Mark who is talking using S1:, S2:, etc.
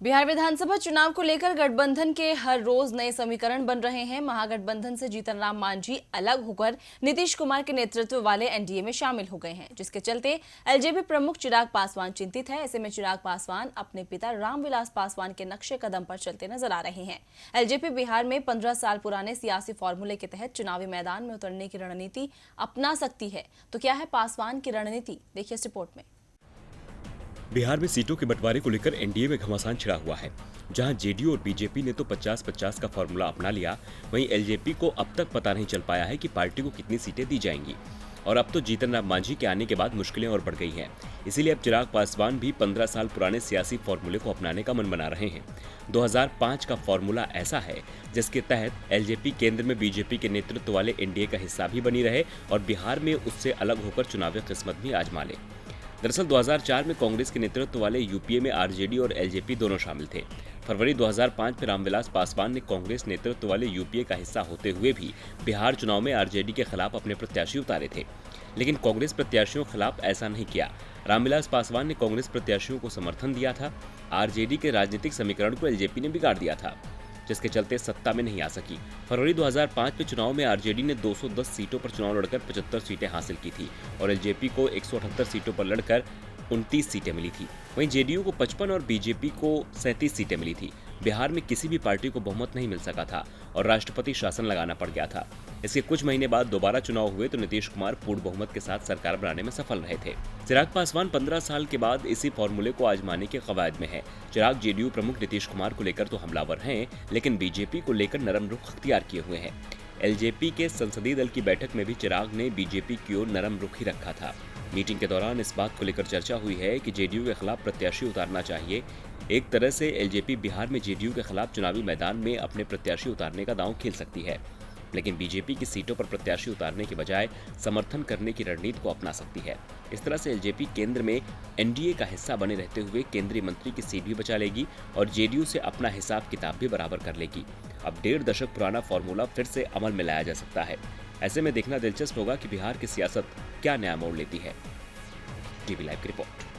S1: बिहार विधानसभा चुनाव को लेकर गठबंधन के हर रोज नए समीकरण बन रहे हैं। महागठबंधन से जीतन राम मांझी अलग होकर नीतीश कुमार के नेतृत्व वाले एनडीए में शामिल हो गए हैं, जिसके चलते एलजेपी प्रमुख चिराग पासवान चिंतित है। ऐसे में चिराग पासवान अपने पिता रामविलास पासवान के नक्शे कदम पर चलते नजर आ रहे हैं। एलजेपी बिहार में 15 साल पुराने सियासी फॉर्मूले के तहत चुनावी मैदान में उतरने की रणनीति अपना सकती है। तो क्या है पासवान की रणनीति, देखिए इस रिपोर्ट में।
S2: बिहार में सीटों के बंटवारे को लेकर एनडीए में घमासान छिड़ा हुआ है। जहां जेडीयू और बीजेपी ने तो 50-50 का फॉर्मूला अपना लिया, वहीं एलजेपी को अब तक पता नहीं चल पाया है कि पार्टी को कितनी सीटें दी जाएंगी। और अब तो जीतन राम मांझी के आने के बाद मुश्किलें और बढ़ गई हैं। इसीलिए अब चिराग पासवान भी 15 साल पुराने सियासी फॉर्मूले को अपनाने का मन बना रहे हैं। 2005 का फॉर्मूला ऐसा है जिसके तहत एलजेपी केंद्र में बीजेपी के नेतृत्व वाले एनडीए का हिस्सा भी बनी रहे और बिहार में उससे अलग होकर चुनावी किस्मत भी आजमा ले। दरअसल 2004 में कांग्रेस के नेतृत्व वाले यूपीए में आरजेडी और एलजेपी दोनों शामिल थे। फरवरी 2005 में रामविलास पासवान ने कांग्रेस नेतृत्व वाले यूपीए का हिस्सा होते हुए भी बिहार चुनाव में आरजेडी के खिलाफ अपने प्रत्याशी उतारे थे, लेकिन कांग्रेस प्रत्याशियों के खिलाफ ऐसा नहीं किया। रामविलास पासवान ने कांग्रेस प्रत्याशियों को समर्थन दिया था। आरजेडी के राजनीतिक समीकरण को एलजेपी ने बिगाड़ दिया था, जिसके चलते सत्ता में नहीं आ सकी। फरवरी 2005 में चुनाव में आरजेडी ने 210 सीटों पर चुनाव लड़कर 75 सीटें हासिल की थी और एलजेपी को 178 सीटों पर लड़कर 29 सीटें मिली थी। वहीं जेडीयू को 55 और बीजेपी को 37 सीटें मिली थी। बिहार में किसी भी पार्टी को बहुमत नहीं मिल सका था और राष्ट्रपति शासन लगाना पड़ गया था। इसके कुछ महीने बाद दोबारा चुनाव हुए तो नीतीश कुमार पूर्ण बहुमत के साथ सरकार बनाने में सफल रहे थे। चिराग पासवान 15 साल के बाद इसी फॉर्मूले को आजमाने के कवायद में है। चिराग जेडीयू प्रमुख नीतीश कुमार को लेकर तो हमलावर हैं, लेकिन बीजेपी को लेकर नरम रुख अख्तियार किए हुए हैं। एलजेपी के संसदीय दल की बैठक में भी चिराग ने बीजेपी की ओर नरम रुख ही रखा था। मीटिंग के दौरान इस बात को लेकर चर्चा हुई है कि जेडीयू के खिलाफ प्रत्याशी उतारना चाहिए। एक तरह से एलजेपी बिहार में जेडीयू के खिलाफ चुनावी मैदान में अपने प्रत्याशी उतारने का दांव खेल सकती है, लेकिन बीजेपी की सीटों पर प्रत्याशी उतारने के बजाय समर्थन करने की रणनीति को अपना सकती है। इस तरह से एलजेपी केंद्र में एनडीए का हिस्सा बने रहते हुए केंद्रीय मंत्री की सीट भी बचा लेगी और जेडीयू से अपना हिसाब किताब भी बराबर कर लेगी। अब 1.5 दशक पुराना फॉर्मूला फिर से अमल में लाया जा सकता है। ऐसे में देखना दिलचस्प होगा कि बिहार की सियासत क्या नया मोड़ लेती है। टीवी लाइव की रिपोर्ट।